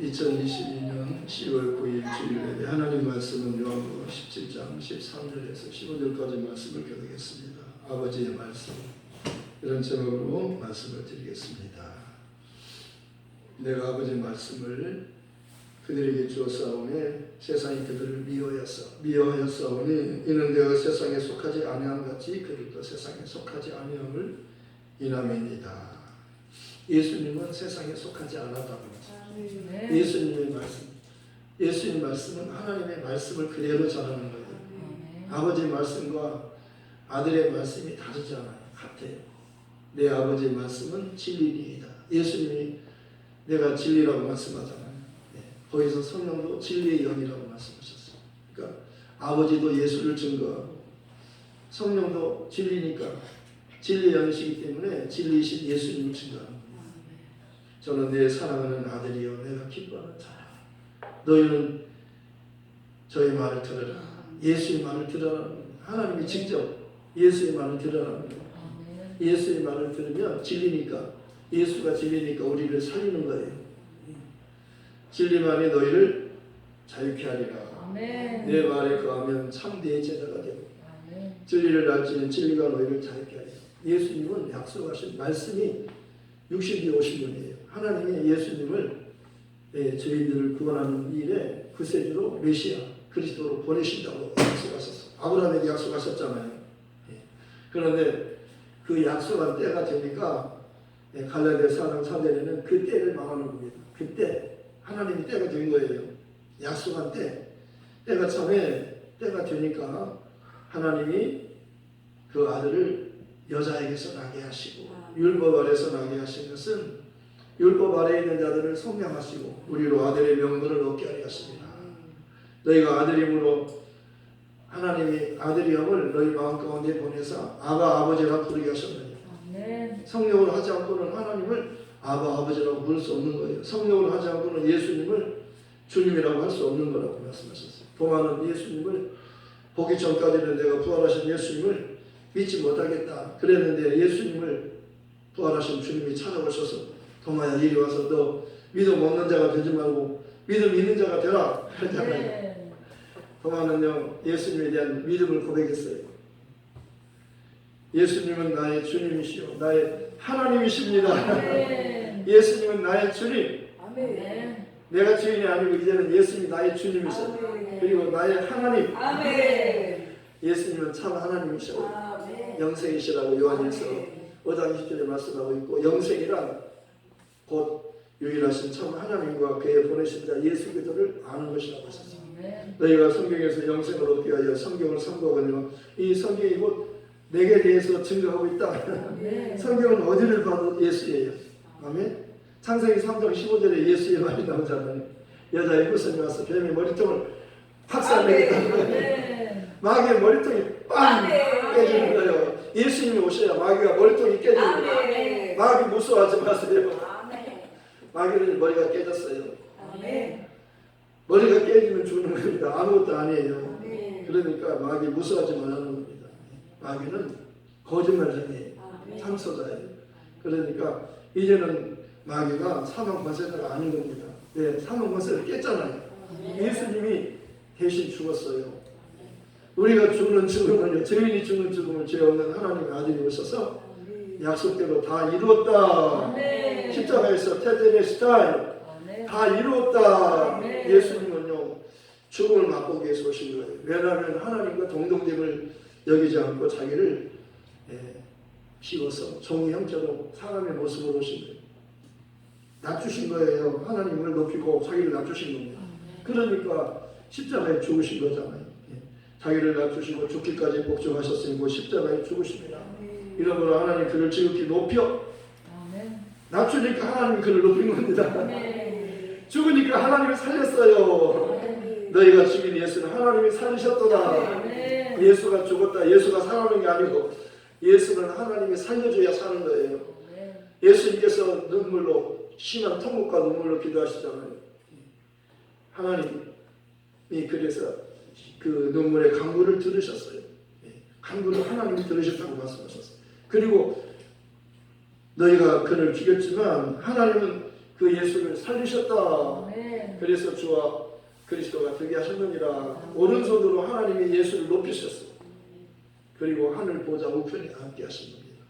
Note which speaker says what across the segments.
Speaker 1: 2022년 10월 9일 주일에 하나님 말씀은 요한복음 17장 13절에서 15절까지 말씀을 교독했습니다. 아버지의 말씀, 이런 제목으로 말씀을 드리겠습니다. 내가 아버지의 말씀을 그들에게 주었사오니 세상이 그들을 미워하였사오니 이는 내가 세상에 속하지 아니함 같이 그들도 세상에 속하지 아니함을 인함이니이다. 예수님은 세상에 속하지 않았다고 했습니다. 예수님의 말씀은 하나님의 말씀을 그대로 전하는 거예요. 아버지의 말씀과 아들의 말씀이 다르지 않아요. 같아요. 내 아버지의 말씀은 진리이다. 예수님이 내가 진리라고 말씀하잖아요. 거기서 성령도 진리의 영이라고 말씀하셨어요. 그러니까 아버지도 예수를 증거하고 성령도 진리니까 진리의 영이시기 때문에 진리이신 예수님을 증거하는 거예요. 저는 내 사랑하는 아들이여 내가 기뻐하는 자라. 너희는 저의 말을 들으라. 예수의 말을 들으라. 하나님이 직접 예수의 말을 들으라는 거예요. 예수의 말을 들으면 진리니까, 예수가 진리니까 우리를 살리는 거예요. 진리만이 너희를 자유케 하리라. 내 말에 거하면 참되의 제자가 되고 진리를 알지는 진리가 너희를 자유케 하리라. 예수님은 약속하신 말씀이 육신이 오신 분이에요. 하나님이 예수님을 저희들을 구원하는 일에 구세주로 메시아 그리스도로 보내신다고 약속하셨어요. 아브라함에게 약속하셨잖아요. 그런데 그 약속한 때가 되니까 갈라디아 4장 4절에는 그 때를 말하는 겁니다. 그때 하나님이 때가 된 거예요. 약속한 때가 참에 때가 되니까 하나님이 그 아들을 여자에게서 나게 하시고 율법 아래서 나게 하신 것은 율법 아래에 있는 자들을 성량하시고 우리로 아들의 명분을 얻게 하려 하십니다. 너희가 아들임으로 하나님이 아들의 영을 너희 마음 가운데 보내사 아바 아버지라 부르게 하셨느니라. 성령으로 하지 않고는 하나님을 아바 아버지라고 부를 수 없는 거예요. 성령으로 하지 않고는 예수님을 주님이라고 할 수 없는 거라고 말씀하셨어요. 도마는 예수님을 보기 전까지는 내가 부활하신 예수님을 믿지 못하겠다 그랬는데 예수님을 부활하신 주님이 찾아오셔서 도마야 이리 와서 너 믿음 없는 자가 되지 말고 믿음 있는 자가 되라 그랬잖아요. 도마는요 예수님에 대한 믿음을 고백했어요. 예수님은 나의 주님이시오 나의 하나님이십니다. 예수님은 나의 주님. 내가 주인이 아니고 이제는 예수님이 나의 주님이셔. 그리고 나의 하나님. 예수님은 참 하나님이셔. 영생이시라고 요한일서 5장 20절에 말씀하고 있고 영생이란 곧 유일하신 참 하나님과 그의 보내신 자 예수 그리스도를 아는 것이라고 하셨습니다. 너희가 성경에서 영생을 얻게 하여 성경을 선고하거니와 이 성경이 곧 내게 대해서 증거하고 있다. 성경은 어디를 봐도 예수예요. 아멘. 창세기 3장 15절에 예수의 말이 나오잖아요. 여자의 후손이 와서 뱀의 머리통을 박살내겠다는 마귀의 머리통이 빵 깨지는 거예요. 예수님이 오셔야 마귀가 머리통이 깨지는 거예요. 마귀 무서워하지 마세요. 마귀는 머리가 깨졌어요. 머리가 깨지면 죽는 겁니다. 아무것도 아니에요. 그러니까 마귀 무서워하지 말라는 겁니다. 마귀는 거짓말쟁이에요. 참소자예요. 그러니까 이제는 마귀가 사망 권세자가 아닌 겁니다. 네, 사망 권세를 깼잖아요. 예수님이 대신 죽었어요. 우리가 죽는 죽음은요, 죄인이 죽는 죽음을 죄 없는 하나님의 아들이 오셔서 약속대로 다 이루었다. 십자가에서 테텔레스타이 다 이루었다. 예수님은요 죽음을 맛보기 위해서 오신 거예요. 왜냐하면 하나님과 동등됨을 여기지 않고 자기를 비워서 종의 형체로 사람의 모습으로 오신 거예요. 낮추신 거예요. 하나님을 높이고 자기를 낮추신 겁니다. 그러니까 십자가에 죽으신 거잖아요. 자기를 낮추시고 죽기까지 복종하셨으니 그 십자가에 죽으십니다. 이러므로 하나님 그를 지극히 높여 낮추니까 하나님이 그를 높인 겁니다. 죽으니까 하나님이 살렸어요. 너희가 죽인 예수는 하나님이 살리셨도다. 예수가 죽었다. 예수가 살아나는 게 아니고 예수는 하나님이 살려줘야 사는 거예요. 예수님께서 눈물로 심한 통곡과 눈물로 기도하시잖아요. 하나님이 그래서 그 눈물의 간구를 들으셨어요. 간구를 하나님이 들으셨다고 말씀하셨어요. 그리고 너희가 그를 죽였지만 하나님은 그 예수를 살리셨다. 그래서 주와 그리스도가 되게 하셨느니라. 오른손으로 하나님이 예수를 높이셨어요. 그리고 하늘 보좌 우편에 앉게 하신 겁니다.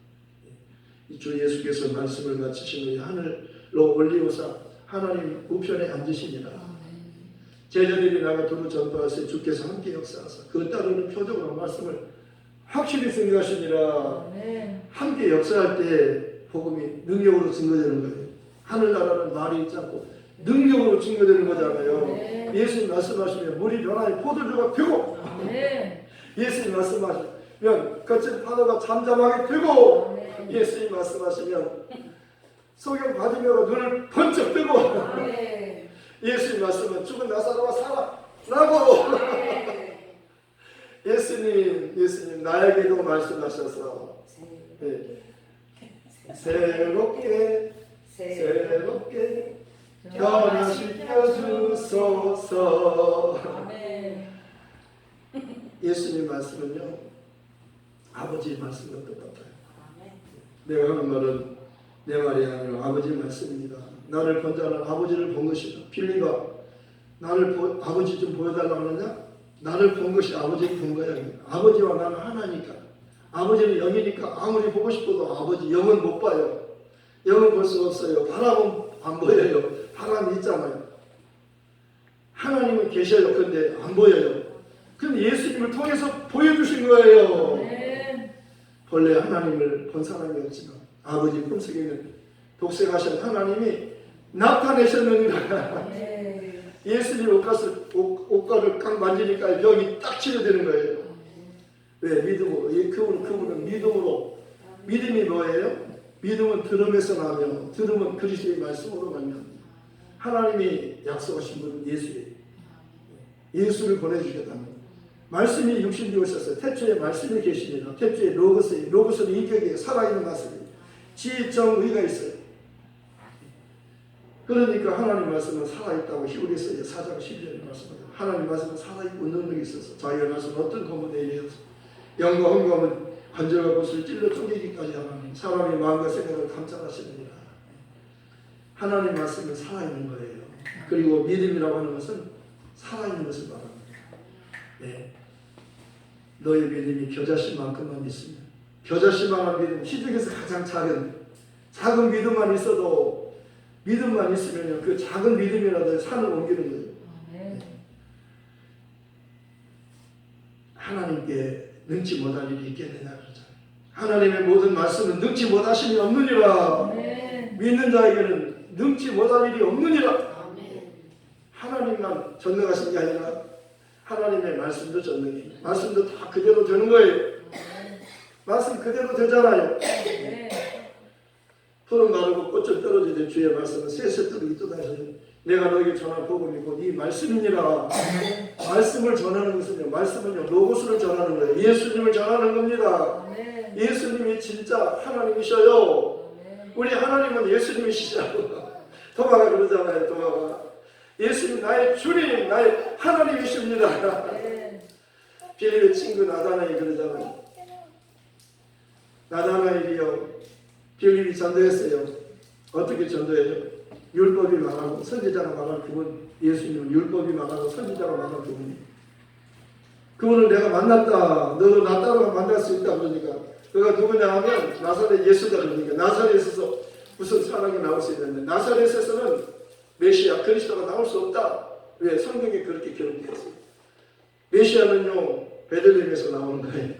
Speaker 1: 주 예수께서 말씀을 마치신 후에 하늘로 올리우사 하나님 우편에 앉으시니라. 제자들이 나가 두루 전파하세 주께서 함께 역사하사 그 따르는 표적으로 말씀을 확실히 증거하시니라. 함께 역사할 때 복음이 능력으로 증거되는 거예요. 하늘나라는 말이 있지 않고 능력으로 증거되는 거잖아요. 예수님 말씀하시면 물이 변하여 포도주가 되고, 예수님 말씀하시면 거친 파도가 잠잠하게 되고, 예수님 말씀하시면 소경 바디메가 눈을 번쩍 뜨고, 예수님 말씀은 죽은 나사로가 살아나고, 예수님 나에게도 말씀하셔서 새롭게 변화시켜 주소서. 예수님 말씀은요 아버지의 말씀과 똑같아요. 내가 하는 말은 내 말이 아니라 아버지의 말씀입니다. 나를 본 자는 아버지를 본 것이다. 빌리가 나를 아버지 좀 보여달라고 하느냐? 나를 본 것이 아버지를 본 거야. 아버지와 나는 하나니까. 아버지는 영이니까 아무리 보고 싶어도 아버지 영은 못 봐요. 영은 볼 수 없어요. 바람은 안 보여요. 바람이 있잖아요. 하나님은 계셔요. 그런데 안 보여요. 근데 예수님을 통해서 보여주신 거예요. 본래 하나님을 본 사람이 없지만 아버지 꿈속에는 독생하신 하나님이 나타내셨느니라. 예수님 옷가를 깡 만지니까 병이 딱 치료되는 거예요. 왜? 믿음으로. 그분은 믿음으로. 믿음이 뭐예요? 믿음은 들음에서 나며 들음은 그리스도의 말씀으로 나며 하나님이 약속하신 분은 예수예요. 예수를 보내주셨다는 거예요. 말씀이 육신이 오셨어요. 태초에 말씀이 계시니라. 태초에 로고스예요. 로고스는 인격이에요. 살아있는 말씀이에요. 지정의가 있어요. 그러니까 하나님 말씀은 살아있다고 히브리서 4장 12절에 말씀합니다. 하나님 말씀은 살아있고 능력이 있어서 자기의 말씀은 어떤 검은에 의해서 영과 험감은 관절과骨을 찔러 쪼개기까지 하나님 사람의 마음과 생각을 감찰하시느니라. 하나님 말씀은 살아있는 거예요. 그리고 믿음이라고 하는 것은 살아있는 것을 말합니다. 네. 너의 믿음이 겨자씨만큼만 있으면 겨자씨만한 믿음, 시중에서 가장 작은 믿음만 있어도 믿음만 있으면 그 작은 믿음이라도 산을 옮기는 거예요. 하나님께 능치 못할 일이 있겠느냐 그러잖아요. 하나님의 모든 말씀은 능치 못하심이 없느니라. 믿는 자에게는 능치 못할 일이 없느니라. 하나님만 전능하신 게 아니라 하나님의 말씀도 전능해요. 말씀도 다 그대로 되는 거예요. 말씀 그대로 되잖아요. 풀은 마르고 꽃은 떨어지되 주의 말씀은 새새뜨르기 쏟아져요. 내가 너에게 전할 복음이 곧 이 말씀이니라. 말씀을 전하는 것은요, 말씀은요 로고스를 전하는 거예요. 예수님을 전하는 겁니다. 예수님이 진짜 하나님이셔요. 우리 하나님은 예수님이시죠. 도마가 그러잖아요. 도마가 예수님 나의 주님, 나의 하나님이십니다. 빌립의 친구 나다나엘이 그러잖아요. 나다나엘이요 빌립이 전도했어요. 어떻게 전도해요? 율법이 말하고 선지자가 말하는 그분, 예수님은 율법이 말하고 선지자가 말하는 그분이. 그분을 내가 만났다. 너도 나 따로 만날 수 있다. 그러니까 그가 누구냐 하면 나사렛 예수다. 그러니까 나사렛에서 무슨 사람이 나올 수 있는데 나사렛에서는 메시아 그리스도가 나올 수 없다. 왜? 성경에 그렇게 기록되어 있어요. 메시아는요 베들레헴에서 나오는 거예요.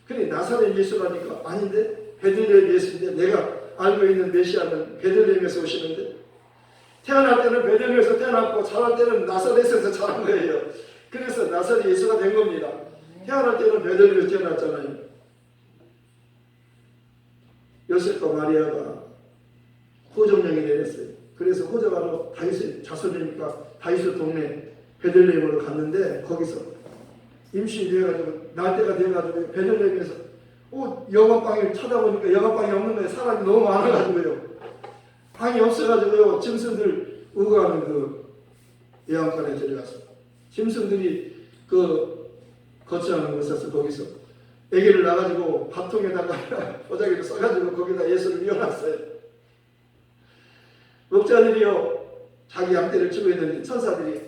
Speaker 1: 근데 나사렛 예수라니까 아닌데 베들레헴 예수인데 내가 알고 있는 메시아는 베들레헴에서 오시는데 태어날 때는 베들레헴에서 태어났고 자랄 때는 나사렛에서 자란 거예요. 그래서 나사렛 예수가 된 겁니다. 태어날 때는 베들레헴에서 태어났잖아요. 요셉과 마리아가 호정령이 내렸어요. 그래서 호정하러 다윗의 자손이니까 다윗의 동네 베들레헴으로 갔는데 거기서 임신이 되어가지고 날 때가 되어가지고 베들레헴에서 영화방을 찾아보니까 영화방이 없는 거예요. 사람이 너무 많아가지고요. 방이 없어가지고요. 짐승들 우거하는 그 예언관에 들어가서 짐승들이 그 거처하는 곳에서 거기서 애기를 낳아가지고 밥통에다가 보자기를 써가지고 거기다 예수를 이어놨어요. 목자들이요 자기 양떼를 치고 있는데 천사들이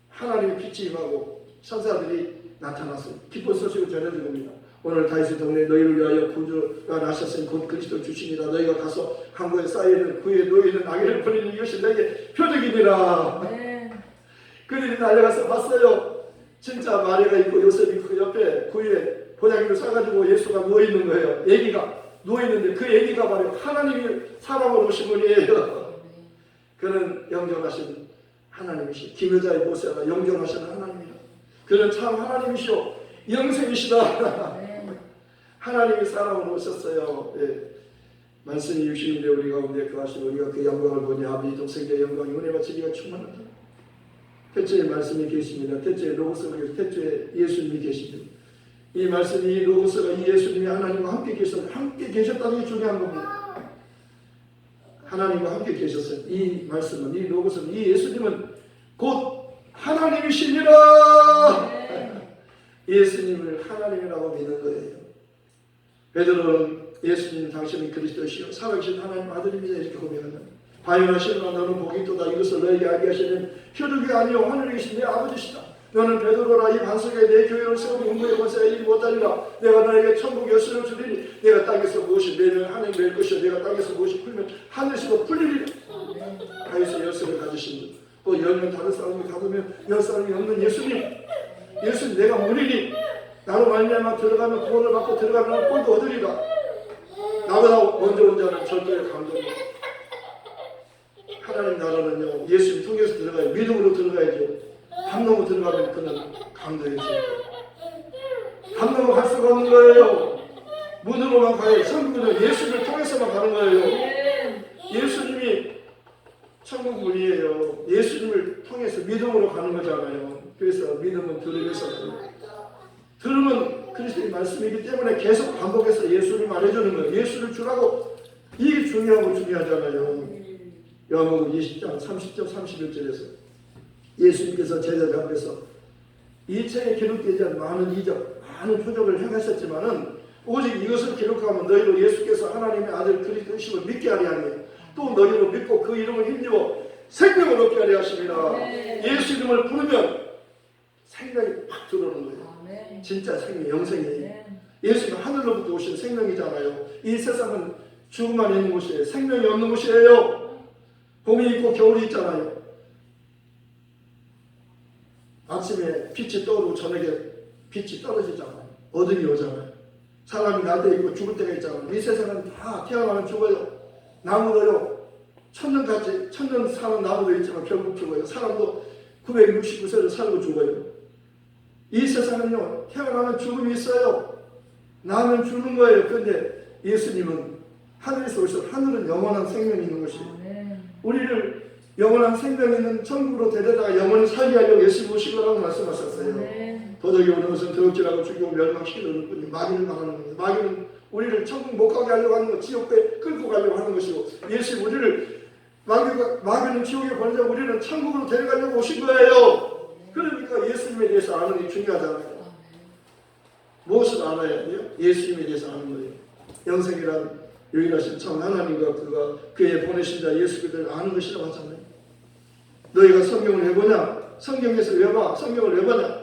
Speaker 1: 하나님의 빛이 임하고 천사들이 나타났어요. 기쁜 소식을 전해준 겁니다. 오늘 다윗의 동네에 너희를 위하여 구주가 나셨으니 곧 그리스도 주시니라. 너희가 가서 항구에 쌓여있는 구에 놓여있는 아기를 버리는 이것이 너에게 표적이니라. 네. 그들이 달려가서 봤어요. 진짜 마리아가 있고 요셉이 그 옆에 구에 보자기를 싸가지고 예수가 누워있는 거예요. 애기가 누워있는데 그 애기가 바로 하나님이 사람으로 오신 분이에요. 그는 영존하신 하나님이시. 김여자의 모세가 영존하신 하나님이라. 그는 참 하나님이시오. 영생이시다. 하나님이 사람으로 오셨어요. 예. 말씀이 육신인데 우리 가운데 거하시고 우리가 그 영광을 보니 아버지 동생의 영광이 은혜와 진리가 충만하다. 태초에 말씀이 계십니다. 태초에 로고스가 계시고 태초에 예수님이 계십니다. 이 말씀이 이 로고스가 이 예수님이 하나님과 함께 계셨다는 게 중요한 겁니다. 하나님과 함께 계셨어요. 이 말씀은 이 로고스는 이 예수님은 곧 하나님이시니라. 예수님을 하나님이라고 믿는 거예요. 베드로는 예수님 당신은 그리스도시요 살아계신 하나님 아들입니다 이렇게 고백합니다. 바요나시노라 너는 복이 있도다. 이것을 너에게 알게 하시는 혈육이 아니요 하늘에 계신 내 아버지시다. 너는 베드로라 이 반석에 내 교회를 세우고 음부의 권세가 이르지 못하리라. 내가 너에게 천국 열쇠를 주리니 내가 땅에서 무엇이 내면 하늘이 낼 것이요 내가 땅에서 무엇이 풀면 하늘에서 풀리리라. 땅에서 열쇠를 가지신 분. 또 열면 다른 사람이 닫으면 열 사람이 없는 예수님. 예수님 내가 문이니 나로 말미암아 들어가면 구원을 받고 들어가면 꼴도 얻으리라. 나보다 먼저 온 자는 절대로 감동이다. 하나님 나라는요 예수님 통해서 들어가요. 믿음으로 들어가야죠. 감동으로 들어가면 그는 감동이죠. 감동으로 갈 수가 없는 거예요. 문으로만 가요. 천국은 예수님을 통해서만 가는 거예요. 예수님이 천국 문이에요. 예수님을 통해서 믿음으로 가는 거잖아요. 그래서 믿음은 들으면서 들으면 그리스도의 말씀이기 때문에 계속 반복해서 예수를 말해주는 거예요. 예수를 주라고. 이게 중요하잖아요. 요한복음 20장 30절 31절에서 예수님께서 제자들 앞에서 이 책에 기록되지 않은 많은 이적 많은 표적을 행하셨지만은 오직 이것을 기록하면 너희로 예수께서 하나님의 아들 그리스도이심을 믿게 하리 하며 또 너희로 믿고 그 이름을 힘입어 생명을 얻게 하리 하십니다. 예수 이름을 부르면 생명이 팍 들어오는 거예요. 진짜 생명, 영생이에요. 예수는 하늘로부터 오신 생명이잖아요. 이 세상은 죽음만 있는 곳이에요. 생명이 없는 곳이에요. 봄이 있고 겨울이 있잖아요. 아침에 빛이 떠오르고 저녁에 빛이 떨어지잖아요. 어둠이 오잖아요. 사람이 날 때 있고 죽을 때가 있잖아요. 이 세상은 다 태어나면 죽어요. 나무도요. 천년 사는 나무도 있지만 결국 죽어요. 사람도 969세를 살고 죽어요. 이 세상은요 태어나면 죽음이 있어요. 나면 죽는 거예요. 그런데 예수님은 하늘에서 오셔서 하늘은 영원한 생명이 있는 것이에요. 우리를 영원한 생명이 있는 천국으로 데려다가 영원히 살게 하려고 예수님 오시라고 말씀하셨어요. 도덕이 오는 것은 더욱질하고 죽이고 멸망시키는 뿐이 마귀를 말하는 겁니다. 마귀는 우리를 천국 못 가게 하려고 하는 것, 지옥에 끌고 가려고 하는 것이고 예수님 우리를 마귀는 지옥에 보내자 우리는 천국으로 데려가려고 오신 거예요. 그러니까 예수님에 대해서 아는 게 중요하잖아요. 무엇을 알아야 돼요? 예수님에 대해서 아는 거예요. 영생이란 유일하신 참 하나님과 그의 보내신 자 예수 그리스도를 아는 것이라고 하잖아요. 너희가 성경을 왜 보냐? 성경에서 왜 봐? 성경을 왜 보냐?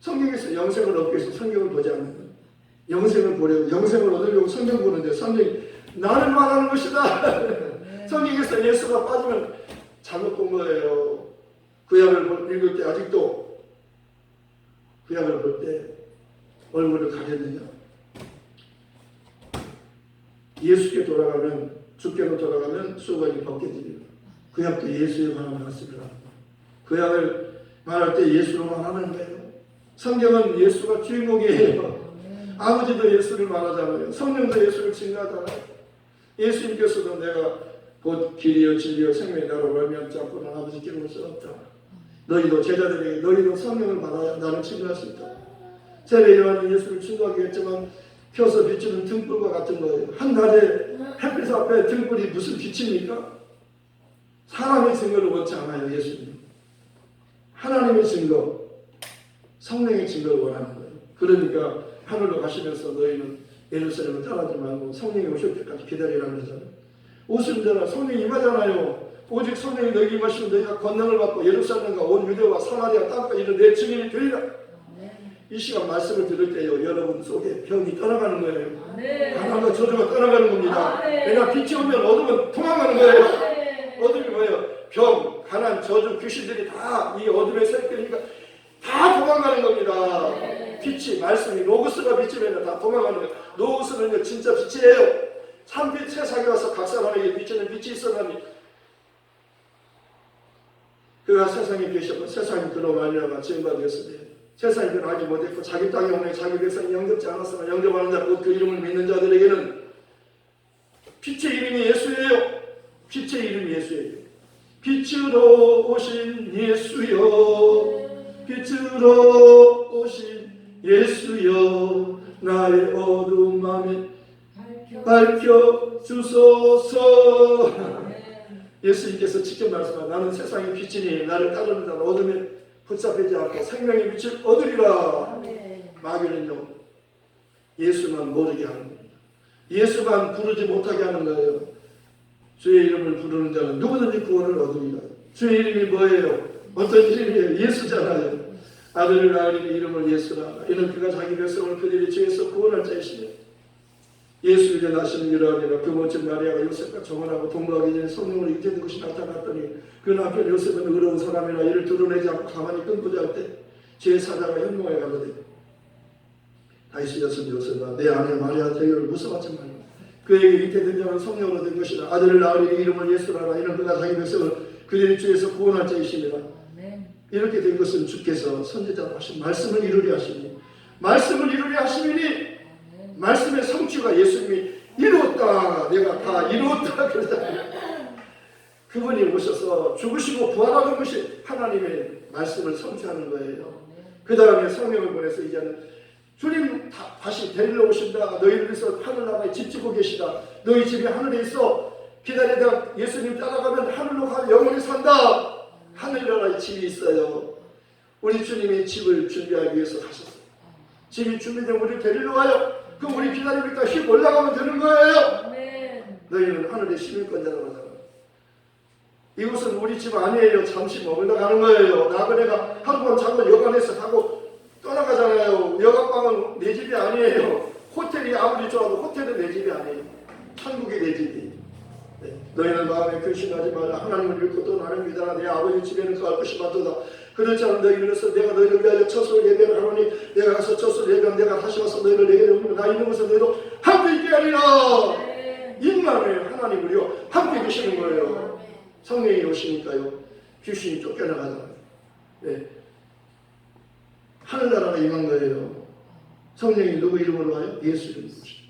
Speaker 1: 성경에서 영생을 얻기 위해서 성경을 보지 않는 거예요. 영생을 보려고, 영생을 얻으려고 성경 보는데 성경이 나를 말하는 것이다. 성경에서 예수가 빠지면 잘못 본 거예요. 구약을 읽을 때 아직도 구약을 볼 때 얼굴을 가렸느냐? 예수께 돌아가면 주께로 돌아가면 수건이 벗겨지리라. 구약도 예수에 관한 말씀을 합니다. 구약을 말할 때 예수로만 하는 거예요. 성경은 예수가 주인공이에요. 아버지도 예수를 말하잖아요. 성령도 예수를 증거하잖아요. 예수님께서도 내가 곧 길이요 진리요 생명이 나로 말미암지 않고는 아버지께로 올 수 없다. 너희도 제자들에게 너희도 성령을 받아야 나를 증거할 수 있다. 세례 요한이 예수를 증거하기 했지만 펴서 비추는 등불과 같은 거예요. 한 가지 햇빛 앞에 등불이 무슨 빛입니까? 사람의 증거를 원치 않아요. 예수님. 하나님의 증거, 성령의 증거를 원하는 거예요. 그러니까 하늘로 가시면서 너희는 예루살렘을 떠나지 말고 성령이 오실 때까지 기다리라는 거잖아요. 오시는 자라 성령이 임하잖아요. 오직 성령이 너희에게 임하시면 너희가 권능을 받고 예루살렘과 온 유대와 사마리아 땅까지 이르러 내 증인이 되리라. 이 시간 말씀을 들을 때요, 여러분 속에 병이 떠나가는 거예요. 가난과 저주가 떠나가는 겁니다. 왜냐하면 빛이 오면 어둠은 도망가는 거예요. 어둠이 뭐예요? 병, 가난, 저주, 귀신들이 다 이 어둠의 세력이니까 다 도망가는 겁니다. 빛이, 말씀이, 로고스가 빛이면 다 도망가는 거예요. 로고스는 진짜 빛이에요. 참빛 세상에 와서 각 사람에게 비치는 빛이 있어가니 그가 세상에 계셨고 세상이 그로 말미암아 지음바 되었으니 세상이 그를 알지 못했고 자기 땅에 오매 자기 백성이 영접지 않았으나 영접하는 자 곧 그 이름을 믿는 자들에게는 빛의 이름이 예수예요. 빛의 이름이 예수예요. 빛으로 오신 예수여, 빛으로 오신 예수여, 나의 어두운 맘에 밝혀 주소서. 예수님께서 직접 말씀하시고 나는 세상의 빛이니 나를 따르는 자는 어둠에 붙잡히지 않고 생명의 빛을 얻으리라. 마귀는요, 예수만 모르게 하는 겁니다. 예수만 부르지 못하게 하는 거예요. 주의 이름을 부르는 자는 누구든지 구원을 얻으리라. 주의 이름이 뭐예요? 어떤 이름이에요? 예수잖아요. 아들을 낳으리니 이름을 예수라. 이는 그가 자기 백성을 그들이 죄에서 구원할 자이시며 예수 이제 나시는 이러하니라. 그 먼저 마리아가 요셉과 정언하고 동거하기 전에 성령으로 잉태된 것이 나타났더니 그 남편 요셉은 의로운 사람이라 이를 드러내지 않고 가만히 끊고자 할 때 제4자가 현몽에 가거든. 다윗의 여성 요셉아, 내 아내 마리아 대교를 무서워하지 말고 그에게 잉태된 자는 성령으로 된 것이라. 아들을 낳으리니 이름을 예수라라. 이는 그가 자기 백성을 그들이 주에서 구원할 자이시니라. 이렇게 된 것은 주께서 선지자로 하신 말씀을 이루려 하시니 말씀을 이루려 하시니 말씀의 성취가 예수님이 이루었다, 내가 다 이루었다 그러잖아요. 그분이 오셔서 죽으시고 부활하는 것이 하나님의 말씀을 성취하는 거예요. 그 다음에 성령을 보내서 이제는 주님 다시 데리러 오신다. 너희를 위해서 하늘나라에 집 짓고 계시다. 너희 집이 하늘에 있어. 기다리다 예수님 따라가면 하늘로 가 영원히 산다. 하늘나라에 집이 있어요. 우리 주님이 집을 준비하기 위해서 가셨어요. 집이 준비되면 우리 데리러 와요. 그럼 우리 기다리니까 휙 올라가면 되는 거예요. 너희는 하늘의 시민권자라고 하잖아요. 이곳은 우리 집 아니에요. 잠시 머물러 가는 거예요. 나그네가 한 번 자고 여관에서 가고 떠나가잖아요. 여관방은 내 집이 아니에요. 호텔이 아무리 좋아도 호텔은 내 집이 아니에요. 천국이 내 집이. 네. 너희는 마음에 근심하지 말라. 하나님을 믿고 또 나를 믿어라. 내 아버지 집에는 거할 것이 많도다. 그렇지 않은 너희를 위해서 내가 너희를 위하여 처소를 예배하노니 내가 가서 처소를 예배하면 내가 다시 와서 너희를 내게 오면 나 있는 곳에 너희도 함께 있게 하리라. 임마누엘 하나님을요 함께 계시는 거예요. 성령이 오시니까요 귀신이 쫓겨나가잖아요. 네. 하늘나라가 임한 거예요. 성령이 누구 이름으로 와요? 예수 이름으로 오시죠.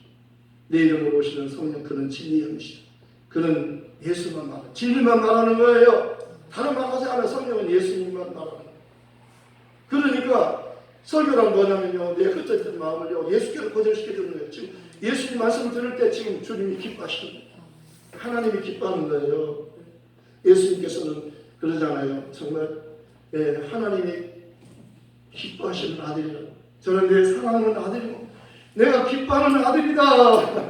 Speaker 1: 내 이름으로 오시는 성령, 그는 진리의 영이시죠. 그는 예수만 말하는, 진리만 말하는 거예요. 다른 말 하지 않아요. 성령은 예수님만 말하는 거예요. 그러니까 설교란 뭐냐면요, 내 흩어진 마음을요 예수께로 고정시켜주는 거예요. 지금 예수님 말씀을 들을 때 지금 주님이 기뻐하시는 거예요. 하나님이 기뻐하는 거예요. 예수님께서는 그러잖아요. 정말 하나님이 기뻐하시는 아들이라. 저는 내 사랑하는 아들이고 내가 기뻐하는 아들이다.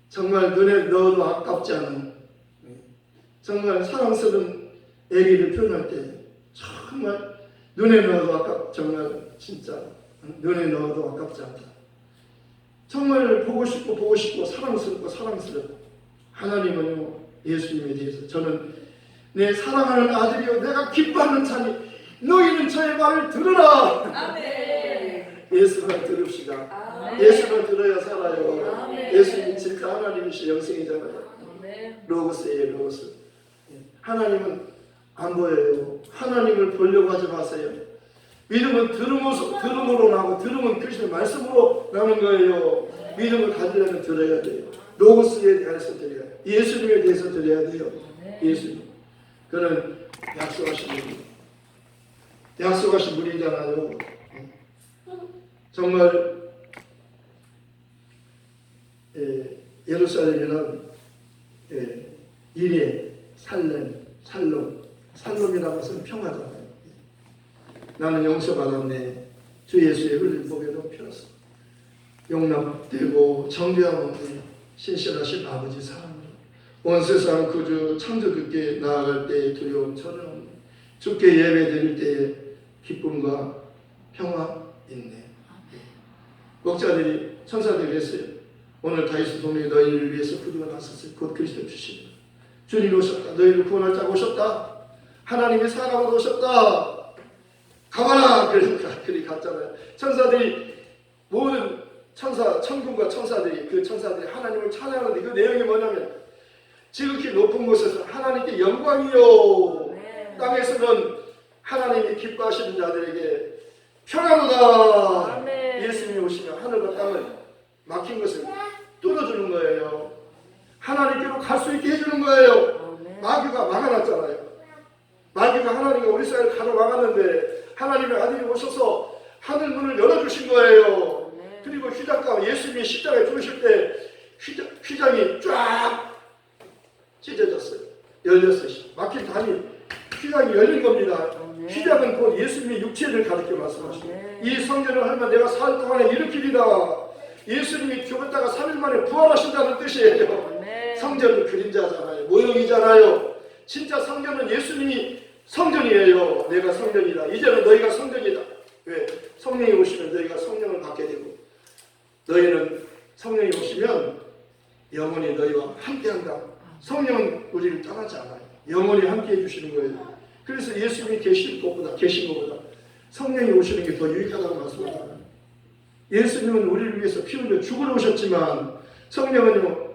Speaker 1: 정말 눈에 넣어도 아깝지 않은, 정말 사랑스러운 애기를 표현할 때 정말 눈에 넣어도 정말 진짜 눈에 넣어도 아깝지 않다. 정말 보고 싶고 사랑스럽고 하나님은요 예수님에 대해서 저는 내 사랑하는 아들이요 내가 기뻐하는 자니 너희는 저의 말을 들으라. 아멘. 예수만 들읍시다. 아멘. 예수만 들어야 살아요. 아멘. 예수님이 진짜 하나님이시 영생이잖아요. 아멘. 로고스예요. 로고스. 하나님은 안 보여요. 하나님을 보려고 하지 마세요. 믿음은 들음으로 나고 들음은 그리스도의 말씀으로 나는 거예요. 믿음을 가지려면 들어야 돼요. 로고스에 대해서 드려야 돼요. 예수님에 대해서 드려야 돼요. 예수님. 그는 약속하신 분입니다. 약속하신 분이잖아요. 정말 예루살렘이란 이레, 살롬이라는 것은 평화잖아요. 나는 용서받았네. 주 예수의 흘린 보배로 피었어. 용납되고 정죄함 없는 신실하신 아버지 사랑으로 온 세상 구주 창조주께 나아갈 때의 두려움 전혀 없네. 주께 예배 드릴 때의 기쁨과 평화 있네. 목자들이 천사들이 했어요. 오늘 다윗의 동네에 너희를 위해서 구주가 나섰어요. 곧 그리스도 주시리라. 주님 오셨다. 너희를 구원할 자가 오셨다. 하나님의 사랑으로 오셨다. 가봐라. 그러니까 그리 갔잖아요. 천사들이 모든 천군과 천사들이 그 천사들이 하나님을 찬양하는데 그 내용이 뭐냐면 지극히 높은 곳에서 하나님께 영광이요 땅에서는 하나님이 기뻐하시는 자들에게 평안하다.
Speaker 2: 아멘.
Speaker 1: 예수님이 오시면 하늘과 땅을 막힌 것을 뚫어주는 거예요. 하나님께로 갈 수 있게 해주는 거예요.
Speaker 2: 아멘.
Speaker 1: 마귀가 막아놨잖아요. 마귀가 하나님과 우리 사이를 가로막았는데 하나님의 아들이 오셔서 하늘 문을 열어주신 거예요.
Speaker 2: 아멘.
Speaker 1: 그리고 휘장가가 예수님이 십자가에 죽으실 때 휘장이 쫙 찢어졌어요. 열렸어요. 막힌 담이 휘장이 열린 겁니다.
Speaker 2: 아멘.
Speaker 1: 휘장은 곧 예수님의 육체를 가리켜 말씀하시고
Speaker 2: 아멘.
Speaker 1: 이 성전을 하면 내가 사흘 동안에 일으키리라. 예수님이 죽었다가 3일 만에 부활하신다는 뜻이에요.
Speaker 2: 아멘.
Speaker 1: 성전은 그림자잖아요. 모형이잖아요. 진짜 성전은 예수님이 성전이에요. 내가 성전이다. 이제는 너희가 성전이다. 왜? 성령이 오시면 너희가 성령을 받게 되고 너희는 성령이 오시면 영원히 너희와 함께한다. 성령은 우리를 떠나지 않아요. 영원히 함께해 주시는 거예요. 그래서 예수님이 계신 것보다 성령이 오시는 게 더 유익하다고 말씀하잖아요. 예수님은 우리를 위해서 피 흘려 죽으러 오셨지만 성령은요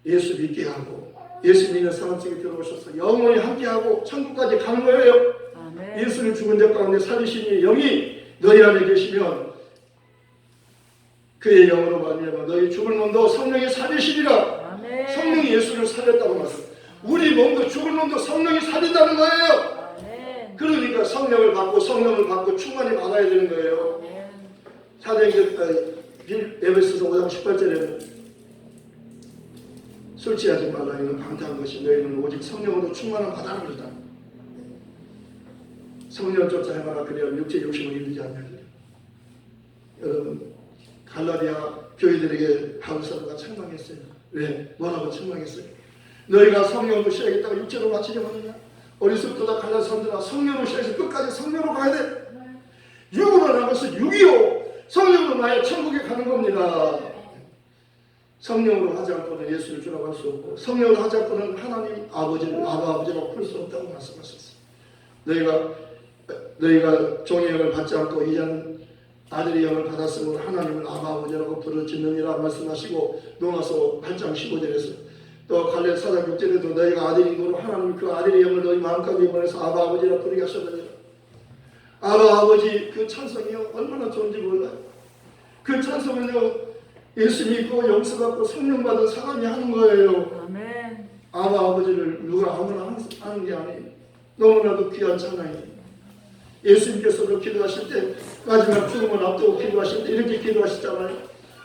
Speaker 1: 예수 믿게 하고 예수 믿는 사람 속에 들어오셔서 영원히 함께하고 천국까지 가는 거예요.
Speaker 2: 아멘.
Speaker 1: 예수를 죽은 자 가운데 살리시니 영이 너희 안에 계시면 그의 영으로 말미암아 너희 죽을 몸도 성령이 살리시리라.
Speaker 2: 아멘.
Speaker 1: 성령이 예수를 살렸다고 말씀. 우리 몸도 죽을 몸도 성령이 살린다는 거예요.
Speaker 2: 아멘.
Speaker 1: 그러니까 성령을 받고 충만히 받아야 되는 거예요.
Speaker 2: 아멘.
Speaker 1: 사도행전 에베소서 5장 18절에는 술 취하지 말라. 이는 방탕한 것이 너희는 오직 성령으로 충만한 바다는 것이다. 성령을 쫓아 행하라. 그래야 육체 욕심을 이루지 않느니라. 여러분 갈라디아 교회들에게 바울사도가 책망했어요. 왜? 뭐라고 책망했어요? 너희가 성령으로 시작했다가 육체로 마치려고 하느냐? 어리석도다 갈라디아 사람들아 성령으로 시작해서 끝까지 성령으로 가야 돼. 육으로 나는 것은 육이요 성령으로 나야 천국에 가는 겁니다. 성령으로 하지 않고는 예수를 주라고 할 수 없고 성령으로 하지 않고는 하나님 아버지를 아버지라고 부를 수 없다고 말씀하셨어요. 너희가 종의 영을 받지 않고 이제는 아들의 영을 받았으므로 하나님을 아버지라고 부르짖느니라 말씀하시고 로마서 8장 15절에서 또 갈라디아 4장 6절에도 너희가 아들인 거로 하나님이 그 아들의 영을 너희 마음까지 보내서 아버지라 부르게 하셨느니라. 아버지 그 찬송이요 얼마나 좋은지 몰라요. 그 찬송은요 예수 믿고 용서받고 성령 받은 사람이 하는 거예요.
Speaker 2: 아멘.
Speaker 1: 아버지를 누가 아무나 하는 게 아니에요. 너무나도 귀한 찬양이에요. 예수님께서도 기도하실 때 마지막 죽음을 앞두고 기도하실 때 이렇게 기도하시잖아요.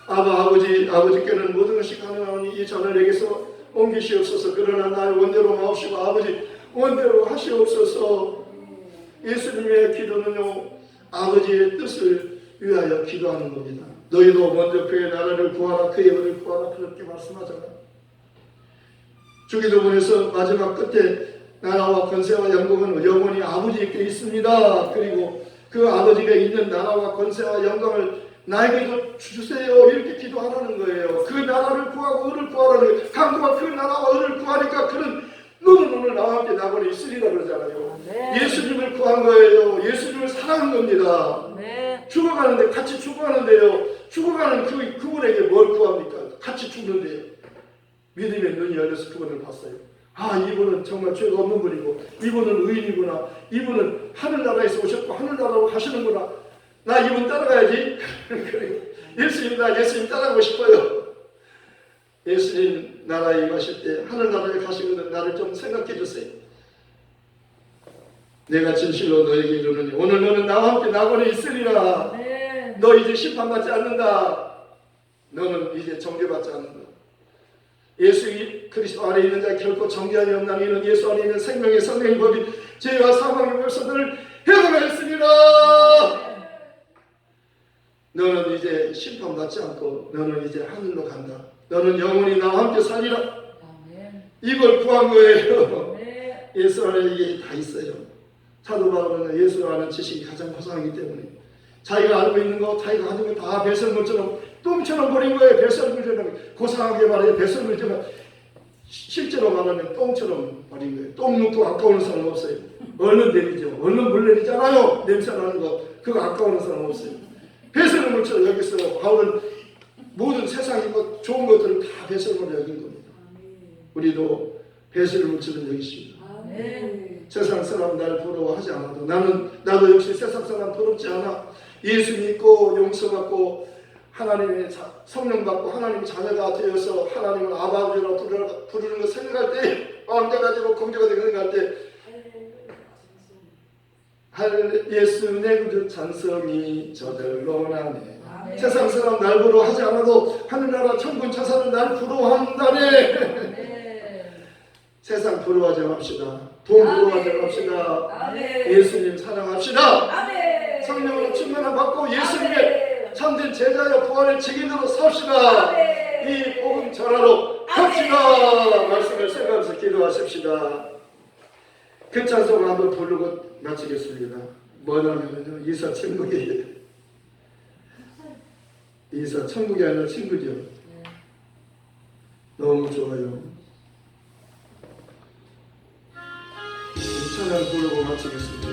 Speaker 1: 아버지께는 모든 것이 가능하니 이 자녀에게서 옮기시옵소서. 그러나 나의 원대로 마옵시고 아버지 원대로 하시옵소서. 예수님의 기도는요 아버지의 뜻을 위하여 기도하는 겁니다. 너희도 먼저 그의 나라를 구하라 그의 은을 구하라 그렇게 말씀하잖아요. 주기도문에서 마지막 끝에 나라와 권세와 영광은 영원히 아버지께 있습니다. 그리고 그 아버지가 있는 나라와 권세와 영광을 나에게도 주세요. 이렇게 기도하라는 거예요. 그 나라를 구하고 은을 구하라는 거예요. 강도가 그 나라와 은을 구하니까 그는 너는 오늘 나와 함께 나번에 있으리라 그러잖아요.
Speaker 2: 네.
Speaker 1: 예수님을 구한 거예요. 예수님을 사랑한 겁니다.
Speaker 2: 네.
Speaker 1: 죽어가는데 같이 죽어가는데요. 죽어가는 그분에게 뭘 구합니까? 같이 죽는데요. 믿음의 눈이 열려서 그분을 봤어요. 아 이분은 정말 죄가 없는 분이고 이분은 의인이구나. 이분은 하늘나라에서 오셨고 하늘나라로 가시는구나. 나 이분 따라가야지. 예수님 나 예수님 따라가고 싶어요. 예수님 나라에 임하실 때 하늘나라에 가시거든 나를 좀 생각해 주세요. 내가 진실로 너에게 이르노니 오늘 너는 나와 함께 낙원에 있으리라.
Speaker 2: 네.
Speaker 1: 너 이제 심판받지 않는다. 너는 이제 정죄받지 않는다. 예수 그리스도 안에 있는 자 결코 정죄함이 없나니 이는 예수 안에 있는 생명의 성령의 법이 죄와 사망의 벌써들을 해결하였으리라. 너는 이제 심판받지 않고 너는 이제 하늘로 간다. 너는 영원히 나와 함께 살리라.
Speaker 2: 아멘.
Speaker 1: 이걸 구한 거예요.
Speaker 2: 네.
Speaker 1: 예수 안에 이게 다 있어요. 사도 바울은 예수 아는 지식이 가장 고상하기 때문에 자기가 알고 있는 거, 자기가 가진 거 다 배설물처럼 똥처럼 버린 거예요. 배설물처럼 고상하게 말해요. 배설물처럼 실제로 말하면 똥처럼 버린 거예요. 똥 넣고 아까우는 사람 없어요. 얼른 내리죠. 얼른 물 내리잖아요. 냄새 나는 거 그거 아까우는 사람 없어요. 배설물처럼 여기서 바울은 모든 세상의 것, 좋은 것들을 다 배설물로 여긴 겁니다. 우리도 배설물처럼 여기십니다.
Speaker 2: 네.
Speaker 1: 세상 사람 날 부러워하지 않아도 나도 역시 세상 사람 부럽지 않아. 예수 믿고 용서받고 하나님의 성령 받고 하나님의 자녀가 되어서 하나님을 아버지로 부르는 거 생각할 때 언제가 되고 공개가 되고 생각할 때 예수 내 구주 찬송이 저절로 나네. 세상 사람 날 부러워하지 않아도 하늘나라 천군 천사는 날 부러워한다네.
Speaker 2: 네.
Speaker 1: 세상 부러워하지 맙시다. 돈 부러워하지 맙시다. 예수님 사랑합시다. 성령으로 충만함 받고 예수님의 참된 제자여 부활의 증인으로 삽시다. 이 복음 전하러 갑시다. 말씀을 생각하면서 기도하십시다. 그 찬송을 한번 부르고 마치겠습니다. 뭐냐면요, 이사 천국이에요. 이사 천국이 아니라 친구죠. 너무 좋아요. 이 찬양 부르고 마치겠습니다.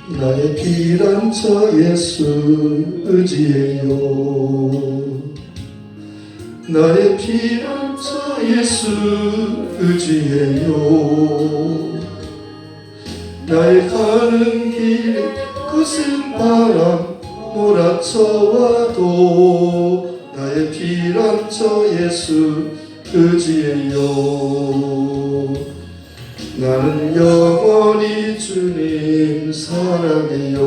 Speaker 1: 나의 피난처 예수 의지해요. 나의 피난처 예수 의지해요. 나의 가는 길에 거센 바람 몰아쳐와도 나의 피난처 예수 의지해요. 나는 영원히 주님 사랑해요.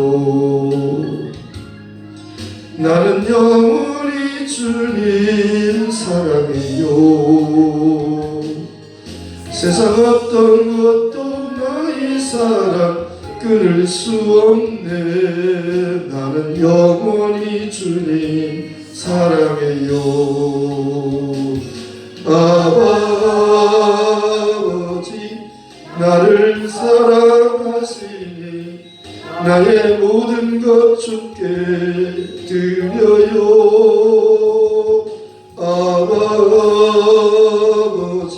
Speaker 1: 나는 영원히 주님 사랑해요. 세상 어떤 것도 나의 사랑 끊을 수 없네. 나는 영원히 주님 사랑해요. 아버지 나를 사랑하시니 나의 모든 것 주께 드려요. 아버지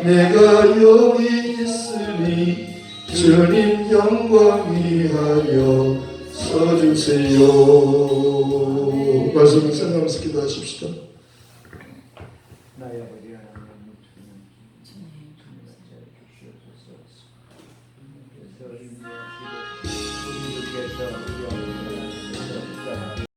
Speaker 1: 내가 여기 있으니 주님 영광이 하여 서주세요. 말씀을 생각하면서 기도하십시다.
Speaker 3: 나의 아버지 하나님 주님께서 우리들께서 우리